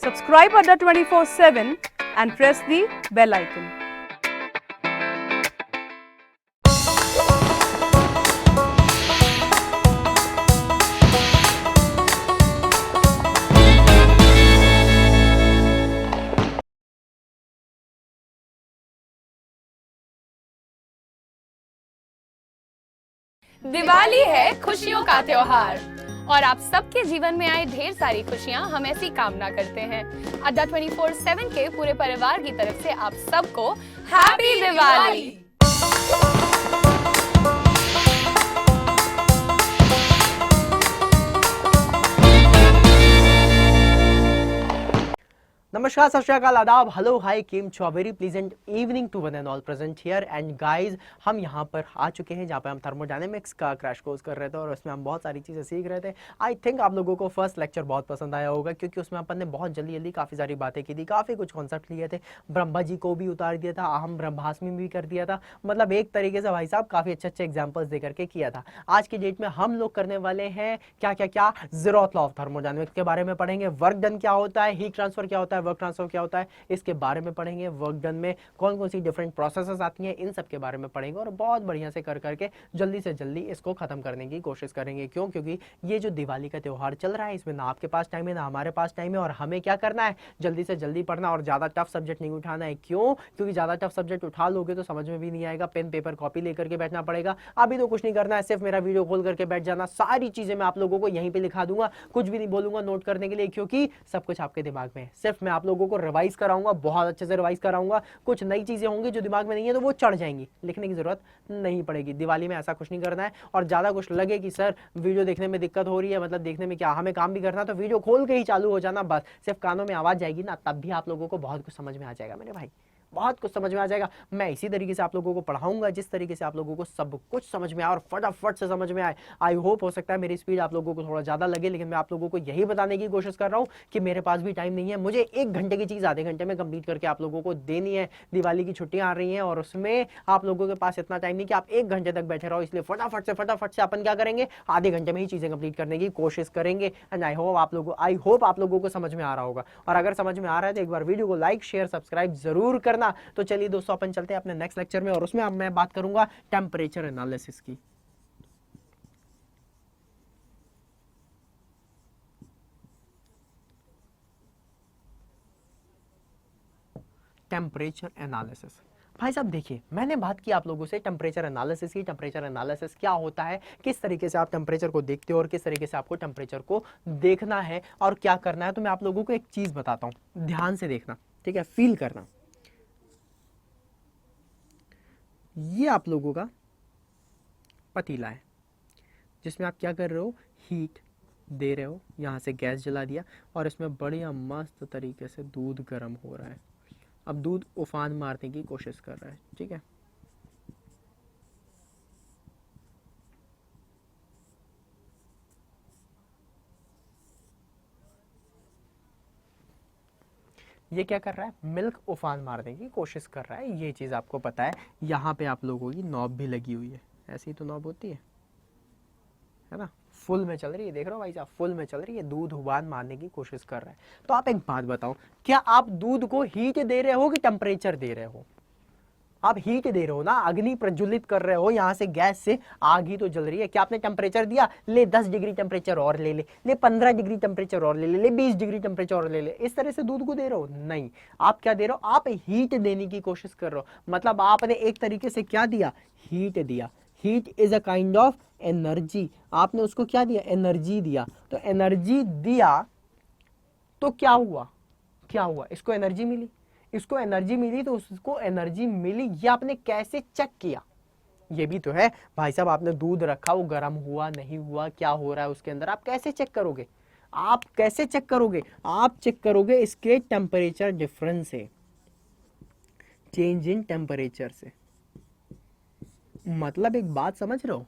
Subscribe Adda 24/7 and press the bell icon. Diwali है खुशियों का त्योहार और आप सबके जीवन में आए ढेर सारी खुशियां हम ऐसी कामना करते हैं। अड्डा 24/7 के पूरे परिवार की तरफ से आप सबको हैप्पी दिवाली। नमस्कार, सत श्री अकाल, आदाब, हेलो, हाय, केम छो, very pleasant evening to one and all present here and guys. हम यहाँ पर आ चुके हैं जहाँ पे हम थर्मोडायनेमिक्स का क्रैश कोर्स कर रहे थे और उसमें हम बहुत सारी चीज़ें सीख रहे थे। आई थिंक आप लोगों को फर्स्ट लेक्चर बहुत पसंद आया होगा क्योंकि उसमें अपन ने बहुत जल्दी जल्दी काफ़ी सारी बातें की थी, काफ़ी कुछ कॉन्सेप्ट लिए थे, ब्रह्मा जी को भी उतार दिया था, अहम ब्रह्मास्मि भी कर दिया था। मतलब एक तरीके से भाई साहब काफ़ी अच्छे अच्छे एग्जाम्पल्स दे करके किया था। आज की डेट में हम लोग करने वाले हैं क्या क्या क्या ज़ीरोथ लॉ ऑफ थर्मोडायनेमिक्स के बारे में पढ़ेंगे। वर्क डन क्या होता है, हीट ट्रांसफर क्या होता है, वर्क ट्रांसफर क्या होता है, इसके बारे में पढ़ेंगे। वर्क डन में कौन कौन सी डिफरेंट प्रोसेसेस आती हैं, इन सब के बारे में पढ़ेंगे और बहुत बढ़िया से कर करके जल्दी से जल्दी इसको खत्म करने की कोशिश करेंगे। क्यों? क्योंकि ये जो दिवाली का त्योहार चल रहा है इसमें ना आपके पास टाइम है ना हमारे पास टाइम है और हमें क्या करना है, जल्दी से जल्दी पढ़ना और ज्यादा टफ सब्जेक्ट नहीं उठाना है। क्यों? क्योंकि ज्यादा टफ सब्जेक्ट उठा लोगे तो समझ में भी नहीं आएगा, पेन पेपर कॉपी लेकर के बैठना पड़ेगा। अभी तो कुछ नहीं करना है, सिर्फ मेरा वीडियो खोल करके बैठ जाना। सारी चीजें मैं आप लोगों को यहीं पे लिखा दूंगा, कुछ भी नहीं बोलूंगा नोट करने के लिए, क्योंकि सब कुछ आपके दिमाग में है। सिर्फ मैं आप लोगों को रिवाइज कराऊंगा, बहुत अच्छे से रिवाइज कराऊंगा। कुछ नई चीजें होंगी जो दिमाग में नहीं है तो वो चढ़ जाएंगी, लिखने की जरूरत नहीं पड़ेगी। दिवाली में ऐसा कुछ नहीं करना है। और ज्यादा कुछ लगे कि सर वीडियो देखने में दिक्कत हो रही है, मतलब देखने में क्या, हमें काम भी करना है, तो वीडियो खोल के ही चालू हो जाना, बस सिर्फ कानों में आवाज जाएगी ना, तब भी आप लोगों को बहुत कुछ समझ में आ जाएगा मेरे भाई, बहुत कुछ समझ में आ जाएगा। मैं इसी तरीके से आप लोगों को पढ़ाऊंगा जिस तरीके से आप लोगों को सब कुछ समझ में आए और फटाफट से समझ में आए। आई होप हो सकता है मेरी स्पीड आप लोगों को थोड़ा ज्यादा लगे, लेकिन मैं आप लोगों को यही बताने की कोशिश कर रहा हूँ कि मेरे पास भी टाइम नहीं है। मुझे 1 घंटे की चीज आधे घंटे में कंप्लीट करके आप लोगों को देनी है। दिवाली की छुट्टियां आ रही हैं और उसमें आप लोगों के पास इतना टाइम नहीं कि आप 1 घंटे तक बैठे रहो, इसलिए फटाफट से अपन क्या करेंगे, आधे घंटे में ही चीजें कंप्लीट करने की कोशिश करेंगे। एंड आई होप आप लोगों को समझ में आ रहा होगा। और अगर समझ में आ रहा है तो एक बार वीडियो को लाइक शेयर सब्सक्राइब जरूर करना। तो चलिए दोस्तों, अपन चलते हैं अपने नेक्स्ट लेक्चर में और उसमें अब मैं बात करूंगा टेम्परेचर एनालिसिस की। टेम्परेचर एनालिसिस, भाई साहब देखिए, मैंने बात की आप लोगों से टेम्परेचर एनालिसिस की। टेम्परेचर एनालिसिस क्या होता है, किस तरीके से आप टेम्परेचर को देखते हो और किस तरीके से आपको टेम्परेचर को देखना है और क्या करना है। तो मैं आप लोगों को एक चीज बताता हूं, ध्यान से देखना, ठीक है, फील करना। ये आप लोगों का पतीला है जिसमें आप क्या कर रहे हो, हीट दे रहे हो, यहाँ से गैस जला दिया और इसमें बढ़िया मस्त तरीके से दूध गर्म हो रहा है। अब दूध उफान मारने की कोशिश कर रहा है, ठीक है। ये क्या कर रहा है, मिल्क उफान मारने की कोशिश कर रहा है, ये चीज़ आपको पता है। यहाँ पे आप लोगों की नॉब भी लगी हुई है, ऐसी तो नॉब होती है ना, फुल में चल रही है, देख रहे हो भाई साहब, फुल में चल रही है, दूध उबाल मारने की कोशिश कर रहा है। तो आप एक बात बताओ, क्या आप दूध को हीट दे रहे हो कि टेम्परेचर दे रहे हो? आप हीट दे रहे हो ना, अग्नि प्रज्वलित कर रहे हो, यहां से गैस से आग ही तो जल रही है। क्या आपने टेम्परेचर दिया, ले 10 डिग्री टेम्परेचर और ले 15 डिग्री टेम्परेचर और ले 20 डिग्री टेम्परेचर और ले, इस तरह से दूध को दे रहे हो? नहीं, आप क्या दे रहे हो, आप हीट देने की कोशिश कर रहे हो। मतलब आपने एक तरीके से क्या दिया, हीट दिया। Heat is a kind of energy, आपने उसको क्या दिया, एनर्जी दिया। तो एनर्जी दिया तो क्या हुआ, क्या हुआ, इसको एनर्जी मिली, इसको एनर्जी मिली, तो उसको एनर्जी मिली, ये आपने कैसे चेक किया, ये भी तो है भाई साहब। आपने दूध रखा, वो गर्म हुआ नहीं हुआ, क्या हो रहा है उसके अंदर, आप कैसे चेक करोगे, आप कैसे चेक करोगे, आप चेक करोगे इसके टेम्परेचर डिफरेंस से, चेंज इन टेम्परेचर से। मतलब एक बात समझ रहे हो,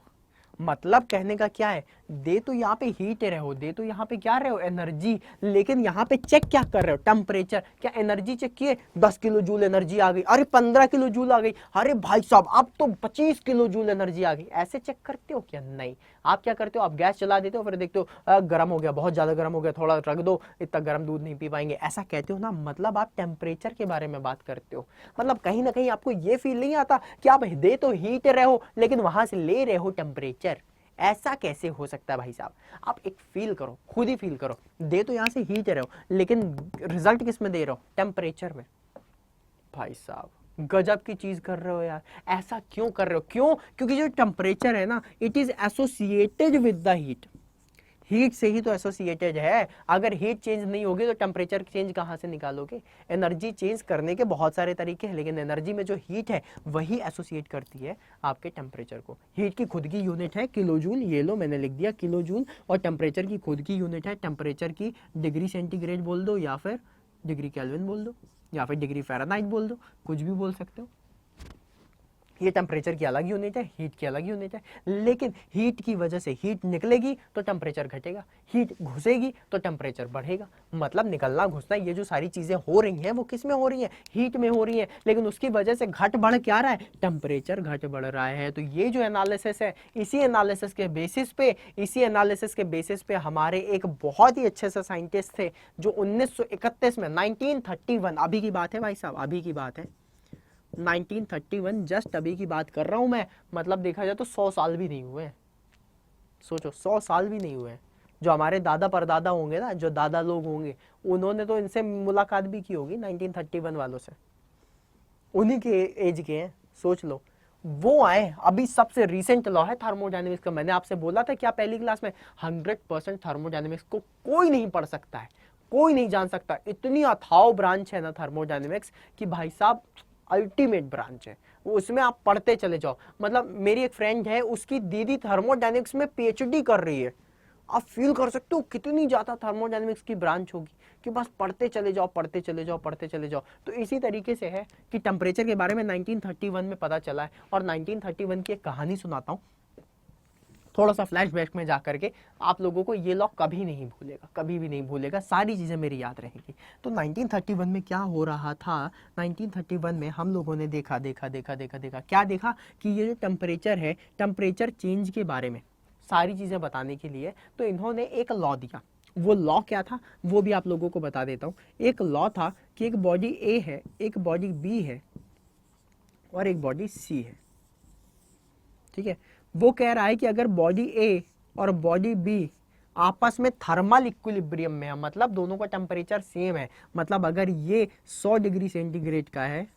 मतलब कहने का क्या है, दे तो यहाँ पे हीट रहे हो, दे तो यहाँ पे क्या रहे हो, एनर्जी, लेकिन यहाँ पे चेक क्या कर रहे हो, टेम्परेचर। क्या एनर्जी चेक किए, 10 किलो जूल एनर्जी आ गई, अरे 15 किलो जूल आ गई, अरे भाई साहब अब तो 25 किलो जूल एनर्जी आ गई। ऐसे चेक करते हो क्या? नहीं। आप क्या करते हो, आप गैस चला देते हो, फिर देखते हो गर्म हो गया, बहुत ज्यादा गर्म हो गया, थोड़ा रख दो, इतना गर्म दूध नहीं पी पाएंगे, ऐसा कहते हो ना। मतलब आप टेम्परेचर के बारे में बात करते हो। मतलब कहीं ना कहीं आपको ये फील नहीं आता कि आप दे तो हीट रहे हो लेकिन वहां से ले रहे हो टेम्परेचर। ऐसा कैसे हो सकता है भाई साहब? आप एक फील करो, खुद ही फील करो, दे तो यहां से हीट रहे हो लेकिन रिजल्ट किस में दे रहे हो, टेम्परेचर में। भाई साहब गजब की चीज कर रहे हो यार। ऐसा क्यों कर रहे हो? क्यों? क्योंकि जो टेम्परेचर है ना, it is associated with the heat. Heat से ही तो एसोसिएटेड है। अगर हीट चेंज नहीं होगी तो टेम्परेचर चेंज कहां से निकालोगे? एनर्जी चेंज करने के बहुत सारे तरीके हैं, लेकिन एनर्जी में जो हीट है वही एसोसिएट करती है आपके टेम्परेचर को। हीट की खुद की यूनिट है किलो जूल, ये लो मैंने लिख दिया किलो जूल, और टेम्परेचर की खुद की यूनिट है, टेम्परेचर की डिग्री सेंटीग्रेड बोल दो या फिर डिग्री केल्विन बोल दो या फिर डिग्री फ़ारेनहाइट बोल दो, कुछ भी बोल सकते हो। ये टेम्परेचर की अलग यूनिट है, हीट की अलग यूनिट है, लेकिन हीट की वजह से हीट निकलेगी तो टेम्परेचर घटेगा, हीट घुसेगी तो टेम्परेचर बढ़ेगा। मतलब निकलना घुसना ये जो सारी चीजें हो रही हैं वो किस में हो रही हैं? हीट में हो रही हैं, लेकिन उसकी वजह से घट बढ़ क्या रहा है? टेम्परेचर घट बढ़ रहा है। तो ये जो एनालिसिस है, इसी एनालिसिस के बेसिस पे हमारे एक बहुत ही अच्छे से साइंटिस्ट थे जो 1931 में 1931 अभी की बात है भाई साहब, अभी की बात है 1931, जस्ट अभी की बात कर रहा हूं मैं। मतलब देखा जाए तो 100 साल भी नहीं हुए। सोचो 100 साल भी नहीं हुए। जो हमारे दादा परदादा होंगे ना, जो दादा लोग होंगे, उन्होंने तो इनसे मुलाकात भी की होगी 1931 वालों से, उन्हीं के एज के हैं। सोच लो वो आए। अभी सबसे रिसेंट लॉ है थर्मोडायनेमिक्स का। मैंने आपसे बोला था क्या पहली क्लास में, 100% थर्मोडायनेमिक्स को कोई नहीं पढ़ सकता है, कोई नहीं जान सकता। इतनी अथाव ब्रांच है ना थर्मोडायनेमिक्स कि भाई साहब अल्टीमेट ब्रांच है। उसमें आप पढ़ते चले जाओ। मतलब मेरी एक फ्रेंड है, उसकी दीदी थर्मोडायनेमिक्स में पीएचडी कर रही है। आप फील कर सकते हो कितनी ज्यादा थर्मोडायनेमिक्स की ब्रांच होगी कि बस पढ़ते चले जाओ, पढ़ते चले जाओ, पढ़ते चले जाओ। तो इसी तरीके से है कि टेम्परेचर के बारे में 1931 में पता चला है। और 1931 की एक कहानी सुनाता हूँ, थोड़ा सा फ्लैशबैक में जाकर के। आप लोगों को ये लॉ कभी नहीं भूलेगा, कभी भी नहीं भूलेगा, सारी चीज़ें मेरी याद रहेगी। तो 1931 में क्या हो रहा था? 1931 में हम लोगों ने देखा क्या देखा कि ये जो टेम्परेचर है, टेम्परेचर चेंज के बारे में सारी चीज़ें बताने के लिए तो इन्होंने एक लॉ दिया। वो लॉ क्या था वो भी आप लोगों को बता देता हूँ। एक लॉ था कि एक बॉडी ए है, एक बॉडी बी है और एक बॉडी सी है। ठीक है, वो कह रहा है कि अगर बॉडी ए और बॉडी बी आपस में थर्मल इक्विलिब्रियम में है, मतलब दोनों का टेम्परेचर सेम है, मतलब अगर ये 100 डिग्री सेंटीग्रेड का है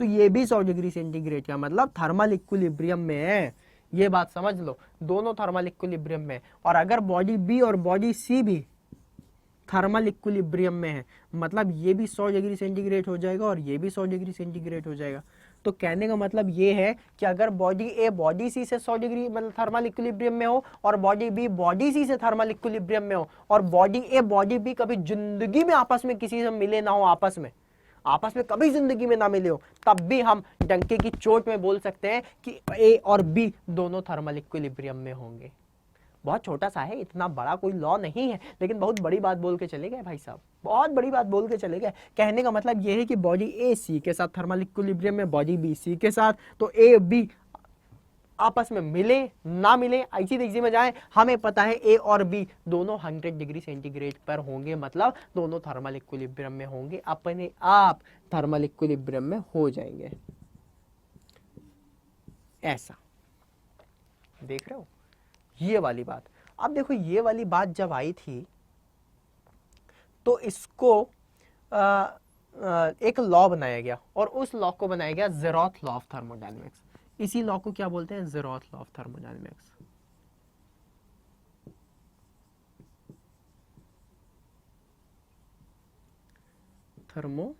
तो ये भी 100 डिग्री सेंटीग्रेड का, मतलब थर्मल इक्विलिब्रियम में है। ये बात समझ लो, दोनों थर्मल इक्विलिब्रियम में। और अगर बॉडी बी और बॉडी सी भी थर्मल इक्विलिब्रियम में है, मतलब ये भी 100 डिग्री सेंटीग्रेड हो जाएगा और ये भी 100 डिग्री सेंटीग्रेड हो जाएगा। तो कहने का मतलब ये है कि अगर बॉडी ए बॉडी सी से 100 डिग्री मतलब थर्मल इक्विलिब्रियम में हो और बॉडी बी बॉडी सी से थर्मल इक्विलिब्रियम में हो, और बॉडी ए बॉडी बी कभी जिंदगी में आपस में किसी से मिले ना हो, आपस में कभी जिंदगी में ना मिले हो, तब भी हम डंके की चोट में बोल सकते हैं कि ए और बी दोनों थर्मल इक्विलिब्रियम में होंगे। बहुत छोटा सा है, इतना बड़ा कोई लॉ नहीं है, लेकिन बहुत बड़ी बात बोल के चले गए भाई साहब, बहुत बड़ी बात बोल के चले गए। कहने का मतलब यह है कि बॉडी ए सी के साथ थर्मल इक्विलिब्रियम में, बॉडी बी सी के साथ, तो ए बी आपस में मिले ना मिले ऐसी तैसी में जाए, हमें पता है ए और बी दोनों 100 डिग्री सेंटीग्रेड पर होंगे, मतलब दोनों थर्मल इक्विलिब्रियम में होंगे, अपने आप थर्मल इक्विलिब्रियम में हो जाएंगे। ऐसा देख रहे हो ये वाली बात। अब देखो ये वाली बात जब आई थी तो इसको एक लॉ बनाया गया, और उस लॉ को बनाया गया ज़ेरोथ लॉ ऑफ थर्मोडायनेमिक्स। इसी लॉ को क्या बोलते हैं? Zeroth law of thermodynamics. Thermodynamics,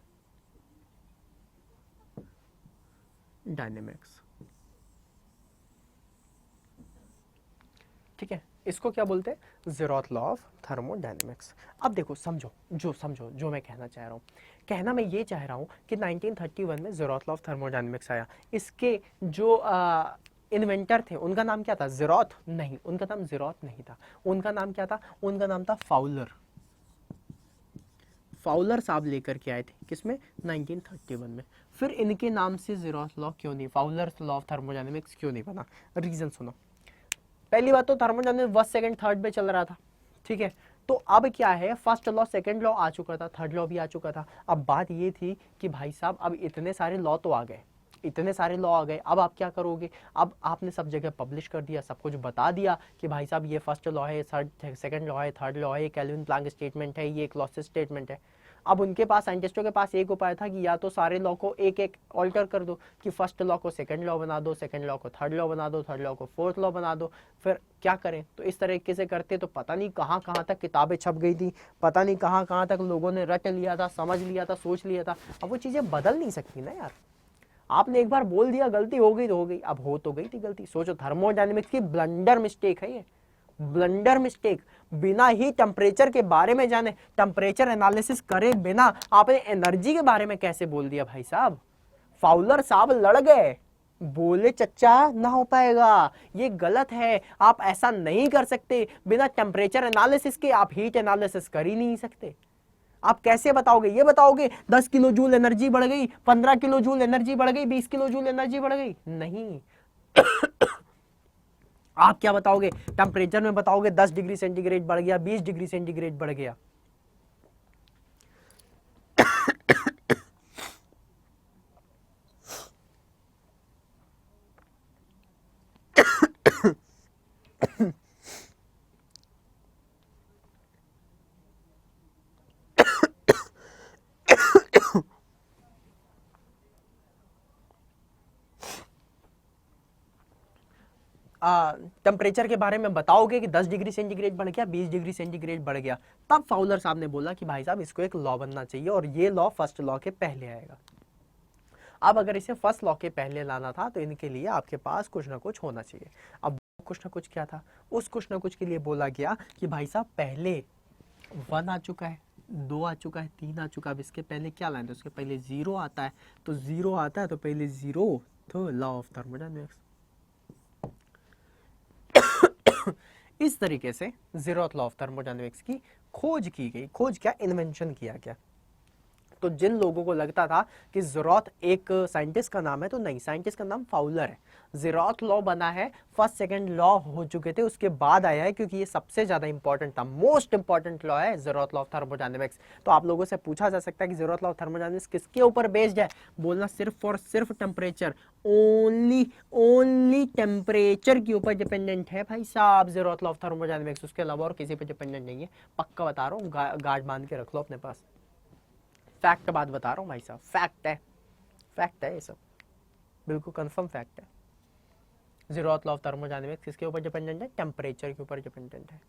ठीक है, इसको क्या बोलते हैं? Zeroth law of thermodynamics. अब देखो समझो जो मैं कहना चाह रहा हूँ। कहना मैं ये चाह रहा हूँ कि 1931 में ज़ेरोथ लॉ ऑफ थर्मोडायनेमिक्स आया। इसके जो इन्वेंटर थे उनका नाम क्या था? ज़ेरोथ? नहीं, उनका नाम ज़ेरोथ नहीं था। उनका नाम क्या था? उनका नाम था फाउलर। फाउलर साहब लेकर के आए थे किसमें? 1931 में। फिर इनके नाम से ज़ेरोथ लॉ क्यों नहीं, फाउलर लॉ ऑफ थर्मोडायनेमिक्स क्यों नहीं बना? रीजन सुनो। पहली बात तो थर्मोडायनेमिक्स फर्स्ट सेकंड थर्ड पे चल रहा था, ठीक है। तो अब क्या है, फर्स्ट लॉ सेकंड लॉ आ चुका था, थर्ड लॉ भी आ चुका था। अब बात ये थी कि भाई साहब अब इतने सारे लॉ तो आ गए, इतने सारे लॉ आ गए, अब आप क्या करोगे? अब आपने सब जगह पब्लिश कर दिया, सब कुछ बता दिया कि भाई साहब ये फर्स्ट लॉ है, सेकंड लॉ है, थर्ड लॉ है, ये केल्विन प्लैंक स्टेटमेंट है, ये क्लॉसियस स्टेटमेंट है। अब उनके पास, साइंटिस्टों के पास एक उपाय था कि या तो सारे लॉ को एक एक ऑल्टर कर दो, कि फर्स्ट लॉ को सेकंड लॉ बना दो, सेकंड लॉ को थर्ड लॉ बना दो, थर्ड लॉ को फोर्थ लॉ बना दो। फिर क्या करें? तो इस तरीके से करते तो पता नहीं कहाँ कहाँ तक किताबें छप गई थी, पता नहीं कहाँ कहाँ तक लोगों ने रट लिया था, समझ लिया था, सोच लिया था। अब वो चीज़ें बदल नहीं सकती ना यार। आपने एक बार बोल दिया, गलती हो गई तो हो गई, अब हो तो गई थी गलती। सोचो, थर्मोडायनेमिक्स की ब्लंडर मिस्टेक है ये, ब्लंडर मिस्टेक। बिना ही टेम्परेचर के बारे में जाने, टेम्परेचर एनालिसिस करे बिना आपने एनर्जी के बारे में कैसे बोल दिया भाई साहब? फाउलर साहब लड़ गए, बोले चच्चा ना हो पाएगा, ये गलत है, आप ऐसा नहीं कर सकते। बिना टेम्परेचर एनालिसिस के आप हीट एनालिसिस कर ही नहीं सकते। आप कैसे बताओगे? ये बताओगे 10 किलो जूल एनर्जी बढ़ गई, 15 किलो जूल एनर्जी बढ़ गई, 20 किलो जूल एनर्जी बढ़ गई? नहीं। आप क्या बताओगे? टेम्परेचर में बताओगे 10 डिग्री सेंटीग्रेड बढ़ गया, 20 डिग्री सेंटीग्रेड बढ़ गया। टेम्परेचर के बारे में बताओगे कि 10 डिग्री सेंटीग्रेड बढ़ गया, 20 डिग्री सेंटीग्रेड बढ़ गया। तब फाउलर साहब ने बोला कि भाई साहब इसको एक लॉ बनना चाहिए और ये लॉ फर्स्ट लॉ के पहले आएगा। अब अगर इसे फर्स्ट लॉ के पहले लाना था तो इनके लिए आपके पास कुछ ना कुछ होना चाहिए। अब कुछ ना कुछ क्या था? उस कुछ ना कुछ के लिए बोला गया कि भाई साहब पहले 1 आ चुका है, 2 आ चुका है, 3 आ चुका है, अब इसके पहले क्या लाएं? तो उसके पहले 0 आता है, तो 0 आता है तो पहले 0, तो लॉ ऑफ थर्मोडायनेमिक्स। इस तरीके से ज़ेरोथ लॉ ऑफ थर्मोडायनेमिक्स की खोज की गई। खोज क्या? इन्वेंशन किया गया। तो जिन लोगों को लगता था कि ज़ेरोथ एक साइंटिस्ट का नाम है, तो नहीं, साइंटिस्ट का नाम फाउलर है। ज़ेरोथ लॉ बना है, फर्स्ट सेकंड लॉ हो चुके थे, उसके बाद आया है, क्योंकि ये सबसे ज्यादा इंपॉर्टेंट था, मोस्ट इंपॉर्टेंट लॉ है ज़ेरोथ लॉ ऑफ थर्मोडायनेमिक्स। तो आप लोगों से पूछा जा सकता है कि ज़ेरोथ लॉ ऑफ थर्मोडायनेमिक्स किसके ऊपर बेस्ड है? बोलना सिर्फ और सिर्फ टेम्परेचर, ओनली टेम्परेचर के ऊपर डिपेंडेंट है भाई साहब ज़ेरोथ लॉ ऑफ थर्मोडायनेमिक्स, उसके अलावा और किसी पे डिपेंडेंट नहीं है। पक्का बता रहा हूँ, गार्ड बांध के रख लो अपने पास। फैक्ट बात बता रहा हूँ भाई साहब, फैक्ट है, फैक्ट है ये सब, बिल्कुल कंफर्म फैक्ट है। ज़ेरोथ लॉ ऑफ थर्मोडायनेमिक्स किसके ऊपर डिपेंडेंट है? टेम्परेचर के ऊपर डिपेंडेंट है।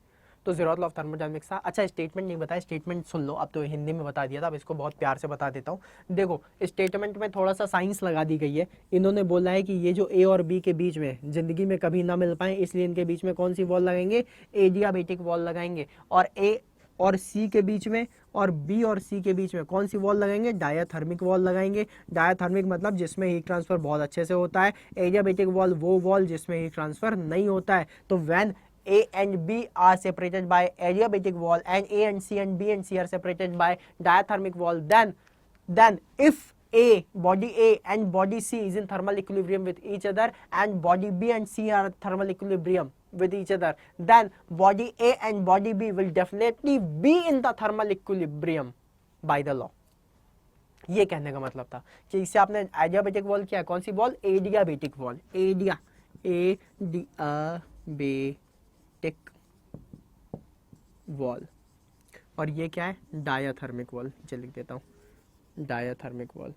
तो ज़ेरोथ लॉ ऑफ थर्मोडायनेमिक्स था। अच्छा, स्टेटमेंट नहीं बताया, स्टेटमेंट सुन लो। अब तो हिंदी में बता दिया था, अब इसको बहुत प्यार से बता देता हूँ। देखो, स्टेटमेंट में थोड़ा सा साइंस लगा दी गई है। इन्होंने बोला है कि ये जो ए और बी के बीच में जिंदगी में कभी ना मिल पाए, इसलिए इनके बीच में कौन सी वॉल लगाएंगे? एडियाबेटिक वॉल लगाएंगे। और ए और सी के बीच में और बी और सी के बीच में कौन सी वॉल लगाएंगे? डायाथर्मिक वॉल लगाएंगे। डायाथर्मिक मतलब जिसमें हीट ट्रांसफर बहुत अच्छे से होता है। एडियाबेटिक वॉल वो वॉल जिसमें हीट ट्रांसफर नहीं होता है। तो when A and B are separated by adiabatic wall and A and C and B and C are separated by diathermic wall, then if body A and body C is in thermal equilibrium with each other and body B and C are thermal equilibrium with each other, then body A and body B will definitely be in the thermal equilibrium by the law। ये कहने का मतलब था कि इससे आपने adiabatic wall क्या है? कौन सी wall? Adiabatic wall, adiabatic wall. और ये क्या है? Diathermic wall. चलिए लिख देता हूँ, डायाथर्मिक वॉल।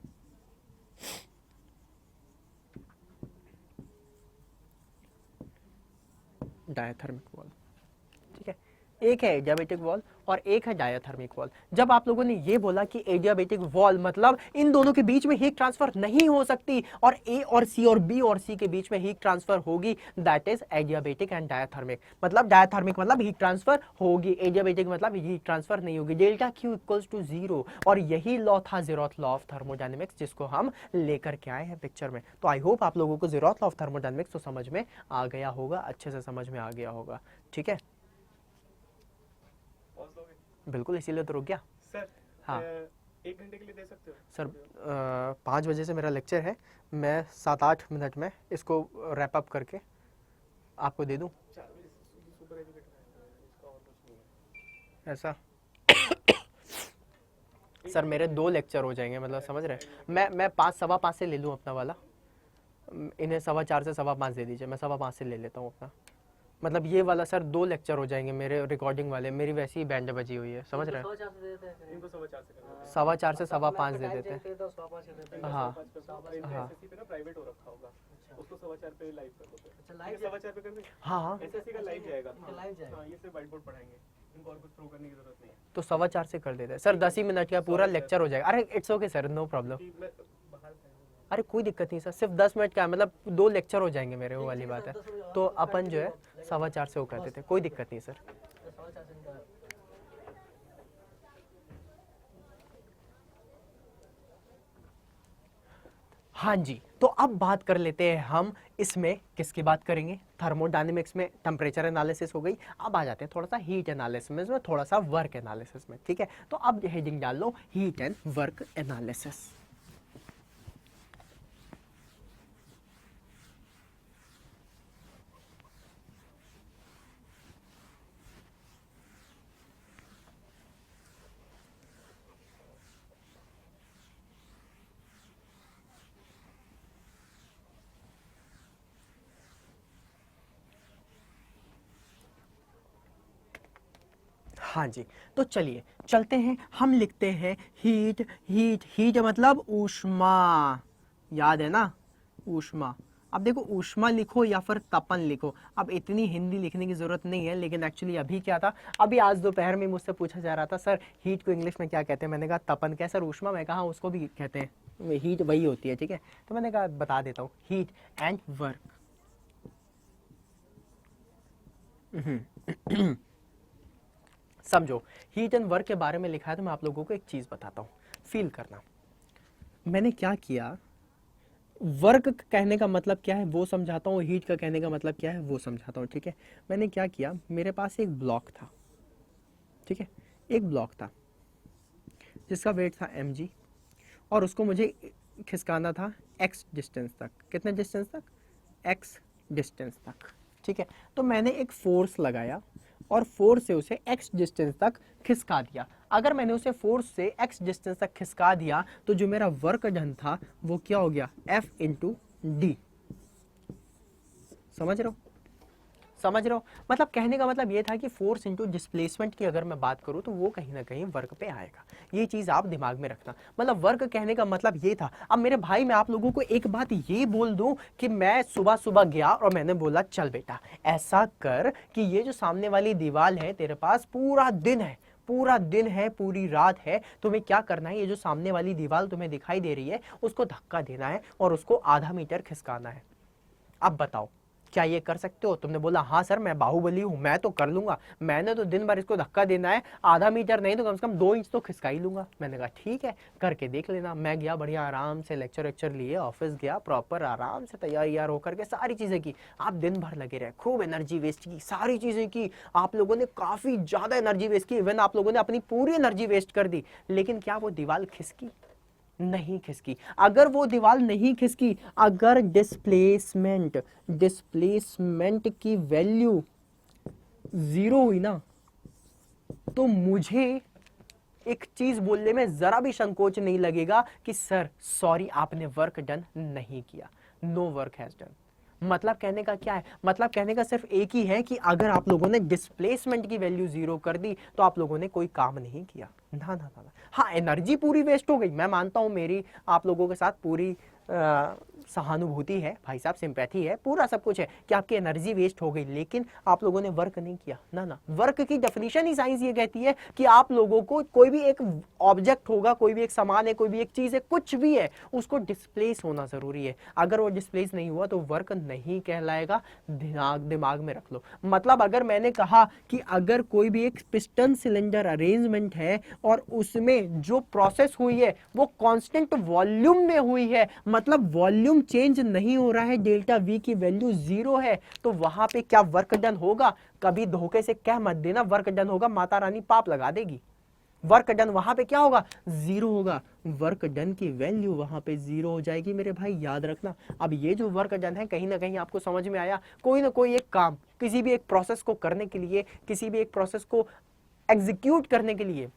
डायाथर्मिक वॉल, ठीक है। एक है एडियाबेटिक वॉल और एक है डायथर्मिक वॉल। जब आप लोगों ने ये बोला कि एडियाबेटिक वॉल मतलब इन दोनों के बीच में हीट ट्रांसफर नहीं हो सकती और ए और सी और बी और सी के बीच में हीट ट्रांसफर होगी, that is adiabatic and diathermic. मतलब डायथर्मिक मतलब हीट ट्रांसफर होगी, एडियाबेटिक मतलब हीट ट्रांसफर नहीं होगी। डेल्टा क्यू इक्वल्स टू 0 और यही लॉ था ज़ेरोथ लॉ ऑफ थर्मोडायनेमिक्स जिसको हम लेकर के आए हैं पिक्चर में। तो आई होप आप लोगों को ज़ेरोथ लॉ ऑफ थर्मोडायनेमिक्स तो समझ में आ गया होगा, अच्छे से समझ में आ गया होगा। ठीक है, बिल्कुल, इसीलिए तो रुक गया सर। हाँ 1 घंटे के लिए दे सकते हो सर। 5 बजे से मेरा लेक्चर है, मैं 7-8 मिनट में इसको रैप अप करके आपको दे दूं। 4 बजे सुपर एजुकेटर है, इसका और कुछ नहीं है ऐसा सर मेरे 2 लेक्चर हो जाएंगे, मतलब समझ रहे हैं। मैं 5 सवा 5 से ले लूं अपना वाला, इन्हें 4:15 से 5:15 दे दीजिए, मैं 5:15 से ले लेता हूं अपना। मतलब ये वाला सर 2 लेक्चर हो जाएंगे मेरे रिकॉर्डिंग वाले, मेरी वैसी ही बैंड बजी हुई है, समझ रहे हैं। इनको 4:15 से करना है। 4:15 से 5:15 दे देते हैं। हाँ हाँ एसएससी पे ना प्राइवेट हो रखा होगा, उसको 4:15 पे लाइव कर दो फिर। अच्छा, live 4:15 पे कर दें। हाँ हाँ एसएससी का लाइव जाएगा। लाइव जाएगा। हाँ, ये सिर्फ व्हाइट बोर्ड पढ़ाएंगे, इनको और कुछ प्रूव करने की जरूरत नहीं है। तो 4:15 से कर देते हैं सर, 10 ही मिनट का पूरा लेक्चर हो जाएगा। अरे it's okay sir, no problem. कि मैं बाहर अरे कोई दिक्कत नहीं सर, सिर्फ 10 मिनट का है, मतलब 2 लेक्चर हो जाएंगे मेरे, वो वाली बात है। तो अपन जो है 4:15 से वो कर देते हैं, कोई दिक्कत नहीं सर। हाँ जी, तो अब बात कर लेते हैं हम इसमें किसकी बात करेंगे। थर्मोडायनेमिक्स में टेम्परेचर एनालिसिस हो गई, अब आ जाते हैं थोड़ा सा हीट एनालिसिस में, थोड़ा सा वर्क एनालिसिस में। ठीक है, तो अब हेडिंग डाल low heat and work analysis. हाँ जी, तो चलिए चलते हैं, हम लिखते हैं हीट। हीट हीट मतलब ऊष्मा, याद है ना, ऊष्मा। अब देखो ऊष्मा लिखो या फिर तपन लिखो, अब इतनी हिंदी लिखने की जरूरत नहीं है, लेकिन एक्चुअली अभी क्या था, अभी आज दोपहर में मुझसे पूछा जा रहा था सर हीट को इंग्लिश में क्या कहते हैं। मैंने कहा तपन। क्या सर ऊष्मा? मैं कहा उसको भी कहते हैं, हीट वही होती है। ठीक है, तो मैंने कहा बता देता हूँ, हीट एंड वर्क। समझो, हीट एंड वर्क के बारे में लिखा है, तो मैं आप लोगों को एक चीज बताता हूँ, फील करना। मैंने क्या किया, वर्क कहने का मतलब क्या है वो समझाता हूँ, हीट का कहने का मतलब क्या है वो समझाता हूँ। ठीक है, मैंने क्या किया, मेरे पास एक ब्लॉक था। ठीक है, एक ब्लॉक था जिसका वेट था mg और उसको मुझे खिसकाना था x डिस्टेंस तक। कितने डिस्टेंस तक? x डिस्टेंस तक। ठीक है, तो मैंने एक फोर्स लगाया और फोर्स से उसे x डिस्टेंस तक खिसका दिया। अगर मैंने उसे फोर्स से x डिस्टेंस तक खिसका दिया तो जो मेरा वर्क डन था वो क्या हो गया, F इंटू डी। समझ रहे हो? समझ रहे हो? मतलब कहने का मतलब ये था कि फोर्स इंटू डिस्प्लेसमेंट की अगर मैं बात करूं तो वो कहीं ना कहीं वर्क पे आएगा। ये चीज आप दिमाग में रखना, मतलब वर्क कहने का मतलब ये था। अब मेरे भाई मैं आप लोगों को एक बात ये बोल दूं कि मैं सुबह सुबह गया और मैंने बोला चल बेटा ऐसा कर कि ये जो सामने वाली दीवार है, तेरे पास पूरा दिन है, पूरा दिन है, पूरी रात है, तुम्हें क्या करना है, ये जो सामने वाली दीवार तुम्हें दिखाई दे रही है उसको धक्का देना है और उसको आधा मीटर खिसकाना है। अब बताओ क्या ये कर सकते हो? तुमने बोला हाँ सर मैं बाहुबली हूँ, मैं तो कर लूंगा, मैंने तो दिन भर इसको धक्का देना है, आधा मीटर नहीं तो कम से कम 2 इंच तो खिसका ही लूंगा। मैंने कहा ठीक है करके देख लेना। मैं गया बढ़िया आराम से लेक्चर लिए, ऑफिस गया, प्रॉपर आराम से तैयार होकर के सारी चीजें की। आप दिन भर लगे रहे, खूब एनर्जी वेस्ट की, सारी चीजें की, आप लोगों ने काफी ज्यादा एनर्जी वेस्ट की, इवन आप लोगों ने अपनी पूरी एनर्जी वेस्ट कर दी, लेकिन क्या वो दीवार खिसकी? नहीं खिसकी। अगर वो दीवार नहीं खिसकी, अगर डिस्प्लेसमेंट की वैल्यू 0 हुई ना, तो मुझे एक चीज बोलने में जरा भी संकोच नहीं लगेगा कि सर सॉरी आपने वर्क डन नहीं किया, नो वर्क हैज डन। मतलब कहने का क्या है, मतलब कहने का सिर्फ एक ही है कि अगर आप लोगों ने डिस्प्लेसमेंट की वैल्यू 0 कर दी तो आप लोगों ने कोई काम नहीं किया। ना ना ना, हाँ एनर्जी पूरी वेस्ट हो गई, मैं मानता हूं, मेरी आप लोगों के साथ पूरी सहानुभूति है भाई साहब, सिंपैथी है, पूरा सब कुछ है कि आपकी एनर्जी वेस्ट हो गई, लेकिन आप लोगों ने वर्क नहीं किया ना। ना, वर्क की डेफिनेशन ही साइंस ये कहती है कि आप लोगों को कोई भी एक ऑब्जेक्ट होगा, कोई भी एक सामान है, कोई भी एक चीज है, कुछ भी है, उसको डिस्प्लेस होना जरूरी है। अगर वो डिस्प्लेस नहीं हुआ तो वर्क नहीं कहलाएगा, दिमाग में रख लो। मतलब अगर मैंने कहा कि अगर कोई भी एक पिस्टन सिलेंडर अरेंजमेंट है और उसमें जो प्रोसेस हुई है वो कांस्टेंट वॉल्यूम में हुई है, मतलब वॉल्यूम चेंज नहीं हो रहा है, डेल्टा वी की वैल्यू 0 है, तो वहां पे क्या वर्क डन होगा? कभी धोखे से कह मत देना वर्क डन होगा, माता रानी पाप लगा देगी। वर्क डन वहां पे क्या होगा? 0 होगा। वर्क डन की वैल्यू वहां पे 0 हो जाएगी मेरे भाई, याद रखना। अब ये जो वर्क डन है कहीं ना कहीं आपको समझ में आया, कोई ना कोई एक काम, किसी भी एक प्रोसेस को करने के लिए, किसी भी एक प्रोसेस को एग्जीक्यूट करने के लिए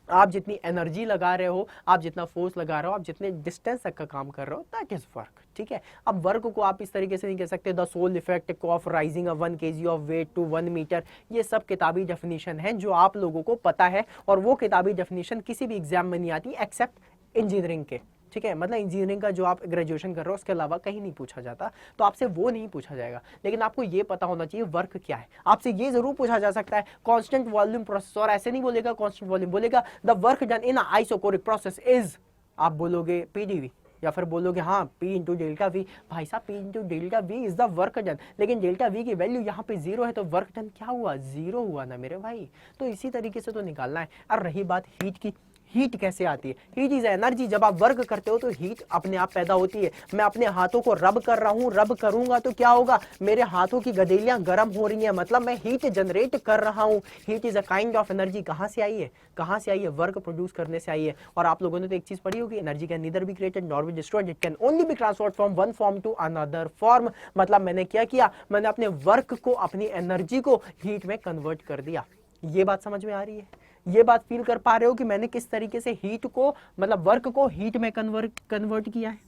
आप जितनी एनर्जी लगा रहे हो, आप जितना फोर्स लगा रहे हो, आप जितने डिस्टेंस तक का काम कर रहे हो, दैट इज वर्क। ठीक है, अब वर्क को आप इस तरीके से नहीं कह सकते the sole effect of rising a 1 kg of weight to 1 metre. ये सब किताबी डेफिनेशन है जो आप लोगों को पता है, और वो किताबी डेफिनेशन किसी भी एग्जाम में नहीं आती एक्सेप्ट इंजीनियरिंग के। ठीक है, मतलब इंजीनियरिंग का जो आप ग्रेजुएशन कर रहे हो उसके अलावा कहीं नहीं पूछा जाता, तो आपसे वो नहीं पूछा जाएगा। लेकिन आपको ये पता होना चाहिए वर्क क्या है। आपसे ये जरूर पूछा जा सकता है कांस्टेंट वॉल्यूम प्रोसेस, और ऐसे नहीं बोलेगा कांस्टेंट वॉल्यूम, बोलेगा the work done in isochoric process is, आप बोलोगे पीडीवी, या फिर बोलोगे हाँ P इंटू डेल्टा वी। भाई साहब P into delta we is the work done, लेकिन डेल्टा वी की वैल्यू यहाँ पे 0 है, तो वर्क डन क्या हुआ? 0 हुआ ना मेरे भाई। तो इसी तरीके से तो निकालना है। और रही बात हीट की, हीट कैसे आती है? Heat is energy. जब आप वर्क करते हो तो हीट अपने आप पैदा होती है। मैं अपने हाथों को रब कर रहा हूं, रब करूंगा तो क्या होगा? मेरे हाथों की गदेलियां गर्म हो रही हैं, मतलब मैं हीट जनरेट कर रहा हूं। Heat is a kind of energy. कहां से आई है? कहां से आई है? वर्क प्रोड्यूस करने से आई है। और आप लोगों ने तो एक चीज पढ़ी होगी, energy can neither be created nor be destroyed, it can only be transferred from one form to another form. मतलब मैंने क्या किया? मैंने अपने वर्क को, अपनी एनर्जी को हीट में कन्वर्ट कर दिया। ये बात समझ में आ रही है? ये बात फील कर पा रहे हो कि मैंने किस तरीके से हीट को, मतलब वर्क को हीट में कन्वर्ट किया है?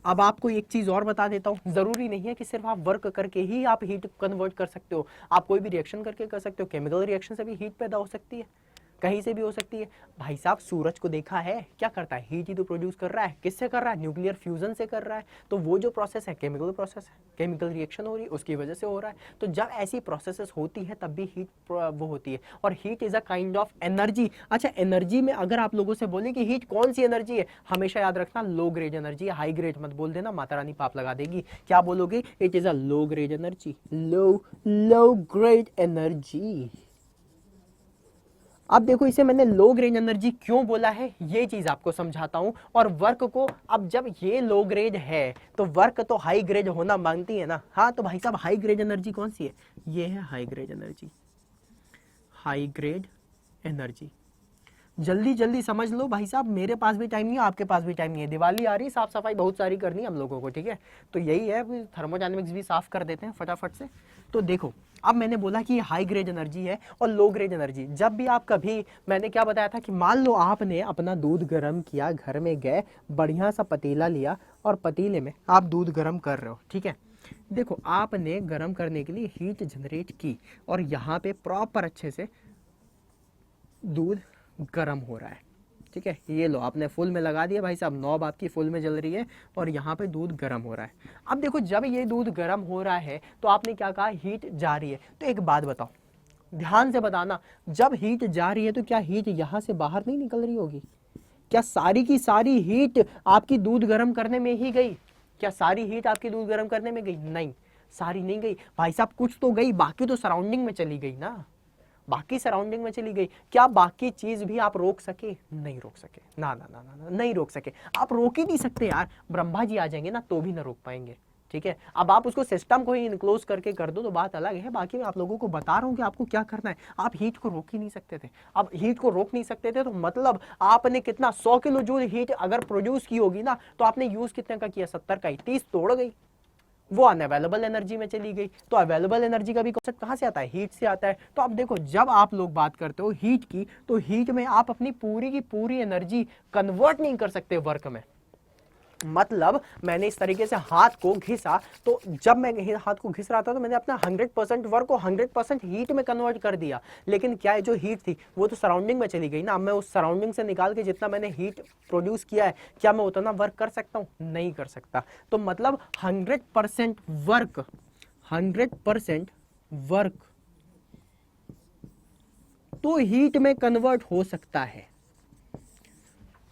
अब आपको एक चीज और बता देता हूं, जरूरी नहीं है कि सिर्फ आप वर्क करके ही आप हीट कन्वर्ट कर सकते हो। आप कोई भी रिएक्शन करके कर सकते हो। केमिकल रिएक्शन से भी हीट पैदा हो सकती है, कहीं से भी हो सकती है। भाई साहब सूरज को देखा है, क्या करता है? हीट ही तो प्रोड्यूस कर रहा है। किससे कर रहा है? न्यूक्लियर फ्यूजन से कर रहा है। तो वो जो प्रोसेस है केमिकल प्रोसेस है, केमिकल रिएक्शन हो रही है, उसकी वजह से हो रहा है। तो जब ऐसी प्रोसेसेस होती है तब भी हीट वो होती है, और heat is a kind of energy. अच्छा, एनर्जी में अगर आप लोगों से बोले कि हीट कौन सी एनर्जी है, हमेशा याद रखना low grade energy, high grade मत बोल देना, माता रानी पाप लगा देगी। क्या बोलोगे? It is a low grade energy, low grade energy. अब देखो, इसे मैंने लो ग्रेड एनर्जी क्यों बोला है ये चीज आपको समझाता हूं। और वर्क को, अब जब ये लो ग्रेड है तो वर्क तो हाई ग्रेड होना मांगती है ना। हाँ, तो भाई साहब हाई ग्रेड एनर्जी कौन सी है? ये है high grade energy. High grade energy जल्दी जल्दी समझ लो भाई साहब, मेरे पास भी टाइम नहीं है, आपके पास भी टाइम नहीं है। दिवाली आ रही, साफ सफाई बहुत सारी करनी है हम लोगों को, ठीक है? तो यही है, थर्मोडायनेमिक्स भी साफ कर देते हैं फटाफट से। तो देखो, अब मैंने बोला कि हाई ग्रेड एनर्जी है और लो ग्रेड एनर्जी। जब भी आप कभी, मैंने क्या बताया था कि मान लो आपने अपना दूध गर्म किया, घर में गए, बढ़िया सा पतीला लिया और पतीले में आप दूध गर्म कर रहे हो, ठीक है? देखो, आपने गर्म करने के लिए हीट जनरेट की और यहाँ पे प्रॉपर अच्छे से दूध गर्म हो रहा है, ठीक है? ये लो, आपने फुल में लगा दिया भाई साहब, नॉब आपकी फुल में जल रही है और यहाँ पे दूध गर्म हो रहा है। अब देखो, जब ये दूध गर्म हो रहा है तो आपने क्या कहा? हीट जा रही है। तो एक बात बताओ, ध्यान से बताना, जब हीट जा रही है तो क्या हीट यहाँ से बाहर नहीं निकल रही होगी? क्या सारी की सारी हीट आपकी दूध गर्म करने में ही गई? क्या सारी हीट आपकी दूध गर्म करने में गई? नहीं, सारी नहीं गई भाई साहब, कुछ तो गई, बाकी तो सराउंडिंग में चली गई ना, बाकी सराउंडिंग में चली गई। क्या बाकी चीज भी आप रोक सके? नहीं रोक सके, ना ना ना ना, नहीं रोक सके। आप रोक ही नहीं सकते यार, ब्रह्मा जी आ जाएंगे ना तो भी ना रोक पाएंगे, ठीक है? अब आप उसको सिस्टम को ही इनक्लोज करके कर दो तो बात अलग है, बाकी मैं आप लोगों को बता रहा हूँ कि आपको क्या करना है। आप हीट को रोक ही नहीं सकते थे। अब हीट को रोक नहीं सकते थे तो मतलब आपने कितना, 100 किलो जूल हीट अगर प्रोड्यूस की होगी ना, तो आपने यूज कितने का किया? 70 का ही, 30 तोड़ गई, वो अनअवेलेबल एनर्जी में चली गई। तो अवेलेबल एनर्जी का भी कॉन्सेप्ट कहां से आता है? हीट से आता है। तो अब देखो, जब आप लोग बात करते हो हीट की, तो हीट में आप अपनी पूरी की पूरी एनर्जी कन्वर्ट नहीं कर सकते वर्क में। मतलब मैंने इस तरीके से हाथ को घिसा, तो जब मैं हाथ को घिस रहा था तो मैंने अपना 100% वर्क को 100% हीट में कन्वर्ट कर दिया। लेकिन क्या है, जो हीट थी वो तो सराउंडिंग में चली गई ना। अब मैं उस सराउंडिंग से निकाल के जितना मैंने हीट प्रोड्यूस किया है, क्या मैं उतना वर्क कर सकता हूँ? नहीं कर सकता। तो मतलब 100% वर्क, 100% वर्क तो हीट में कन्वर्ट हो सकता है।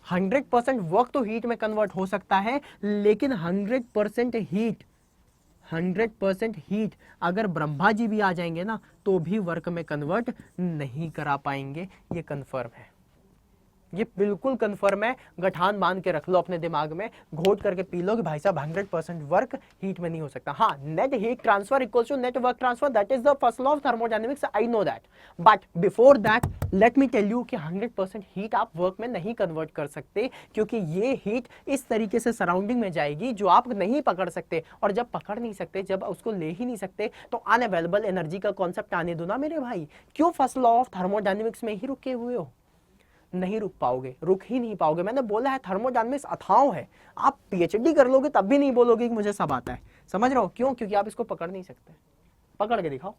100% वर्क तो हीट में कन्वर्ट हो सकता है, लेकिन 100% हीट, 100% हीट अगर ब्रह्मा जी भी आ जाएंगे ना तो भी वर्क में कन्वर्ट नहीं करा पाएंगे। ये कंफर्म है, ये बिल्कुल कंफर्म है। गठान बांध के रख लो अपने दिमाग में, घोट करके पी लो कि भाई साहब 100% वर्क हीट में नहीं हो सकता। हाँ, net heat transfer equals to net work transfer, that is the first law of thermodynamics, I know that. But before that let me tell you कि 100% हीट आप वर्क में नहीं कन्वर्ट कर सकते, क्योंकि ये हीट इस तरीके से सराउंडिंग में जाएगी जो आप नहीं पकड़ सकते। और जब पकड़ नहीं सकते, जब उसको ले ही नहीं सकते, तो अनअवेलेबल एनर्जी का कॉन्सेप्ट आने दो ना मेरे भाई। क्यों फर्स्ट लॉ ऑफ थर्मोडायनेमिक्स में ही रुके हुए हो? नहीं रुक पाओगे, रुक ही नहीं पाओगे। मैंने बोला है थर्मोडायनेमिक्स अथाओ है, आप पीएचडी कर लोगे तब भी नहीं बोलोगे कि मुझे सब आता है। समझ रहे हो क्यों? क्योंकि आप इसको पकड़ नहीं सकते। पकड़ के दिखाओ,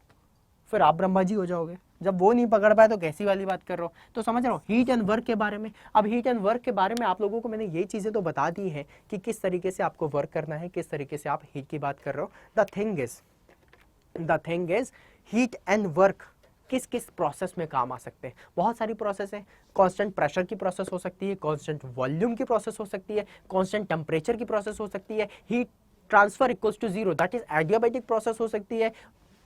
फिर आप ब्रह्मा जी हो जाओगे। जब वो नहीं पकड़ पाए तो कैसी वाली बात कर रहे हो? तो समझ रहे हो हीट एंड वर्क के बारे में। अब हीट एंड वर्क के बारे में आप लोगों को मैंने ये चीजें तो बता दी है कि किस तरीके से आपको वर्क करना है, किस तरीके से आप हीट की बात कर रहे हो। The thing is heat and work किस किस प्रोसेस में काम आ सकते हैं? बहुत सारी प्रोसेस है। कांस्टेंट प्रेशर की प्रोसेस हो सकती है, कांस्टेंट वॉल्यूम की प्रोसेस हो सकती है, कांस्टेंट टेम्परेचर की प्रोसेस हो सकती है, heat transfer equals to zero that is adiabatic process हो सकती है,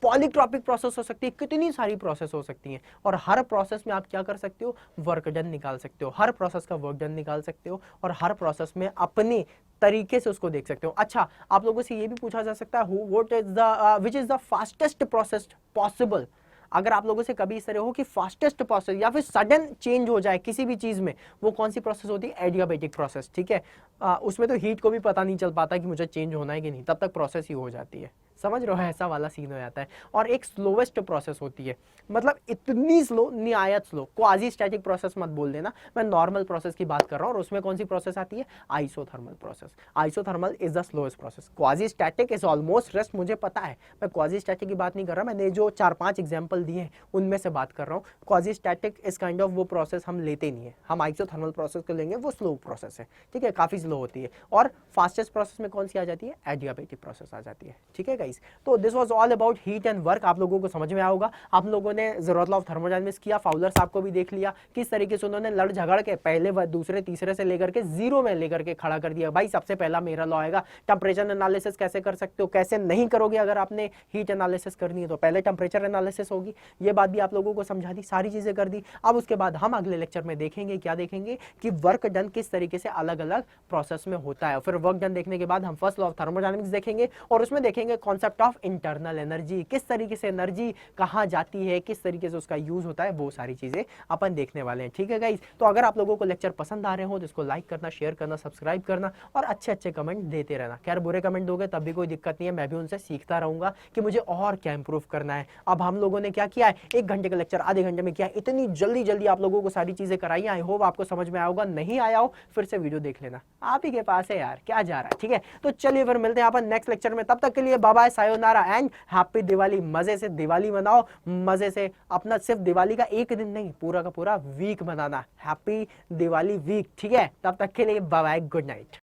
पॉलीट्रॉपिक प्रोसेस हो सकती है, कितनी सारी प्रोसेस हो सकती हैं। और हर प्रोसेस में आप क्या कर सकते हो? वर्क डन निकाल सकते हो, हर प्रोसेस का वर्क डन निकाल सकते हो, और हर प्रोसेस में अपने तरीके से उसको देख सकते हो। अच्छा, आप लोगों से ये भी पूछा जा सकता है which is the fastest process possible. अगर आप लोगों से कभी इस तरह हो कि फास्टेस्ट प्रोसेस या फिर सडन चेंज हो जाए किसी भी चीज में, वो कौन सी प्रोसेस होती है? Adiabatic process. ठीक है, उसमें तो हीट को भी पता नहीं चल पाता कि मुझे चेंज होना है कि नहीं, तब तक प्रोसेस ही हो जाती है। समझ रहे हो, ऐसा वाला सीन हो जाता है। और एक स्लोवेस्ट प्रोसेस होती है, मतलब इतनी स्लो, निहायत स्लो। क्वाजी स्टैटिक प्रोसेस मत बोल देना, मैं नॉर्मल प्रोसेस की बात कर रहा हूँ। और उसमें कौन सी प्रोसेस आती है? Isothermal process. Isothermal is the slowest process. Quasi static is almost rest, मुझे पता है। मैं क्वाजी स्टैटिक की बात नहीं कर रहा, मैंने जो 4-5 एग्जाम्पल दिए हैं उनमें से बात कर रहा हूँ। क्वाजी स्टैटिक इस काइंड ऑफ वो प्रोसेस हम लेते नहीं है, हम आइसोथर्मल प्रोसेस को लेंगे, वो स्लो प्रोसेस है। ठीक है, काफी स्लो होती है। और फास्टेस्ट प्रोसेस में कौन सी आ जाती है? एडियाबैटिक प्रोसेस आ जाती है। ठीक है गाइस, तो this was all about heat and work. आप लोगों को समझ में आया होगा। आप लोगों ने जरूरत लॉ ऑफ थर्मोडायनेमिक्स किया, फाउलर साहब को भी देख लिया किस तरीके से उन्होंने लड़ झगड़ के पहले दूसरे तीसरे से लेकर के जीरो में लेकर के खड़ा कर दिया। भाई सबसे पहला मेरा लॉ आएगा। टेम्परेचर एनालिसिस कैसे कर सकते हो, कैसे नहीं करोगे अगर आपने हीट एनालिसिस करनी है तो पहले टेम्परेचर एनालिसिस होगी। ये बात भी आप लोगों को समझा दी, सारी चीजें कर दी। अब उसके बाद हम अगले लेक्चर में देखेंगे, क्या देखेंगे कि वर्क डन किस तरीके से अलग अलग प्रोसेस में होता है। फिर वर्क डन देखने के बाद हम फर्स्ट लॉ ऑफ थर्मोडायनेमिक्स देखेंगे, और उसमें देखेंगे कॉन्सेप्ट ऑफ इंटरनल एनर्जी, किस तरीके से एनर्जी कहाँ जाती है, किस तरीके से उसका यूज होता है, वो सारी चीजें अपन देखने वाले हैं। ठीक है गाइस, तो अगर आप लोगों को लेक्चर पसंद आ रहे हो तो इसको लाइक करना, शेयर करना, सब्सक्राइब करना, और अच्छे अच्छे कमेंट देते रहना। खैर बुरे कमेंट दोगे तब भी कोई दिक्कत नहीं है, मैं भी उनसे सीखता रहूंगा कि मुझे और क्या इंप्रूव करना है। अब हम लोगों ने क्या किया है, 1 घंटे का लेक्चर आधे घंटे में किया, इतनी जल्दी जल्दी आप लोगों को सारी चीजें कराई। आई होप आपको समझ में आया होगा। नहीं आया हो फिर से वीडियो देख लेना, आप ही के पास है यार, क्या जा रहा है। ठीक है, तो चलिए फिर मिलते हैं अपन नेक्स्ट लेक्चर में। तब तक के लिए बाय बाय, सायोनारा एंड हैप्पी दिवाली। मजे से दिवाली मनाओ, मजे से अपना सिर्फ दिवाली का एक दिन नहीं, पूरा का पूरा वीक मनाना। Happy Diwali week. ठीक है, तब तक के लिए बाय बाय, गुड नाइट।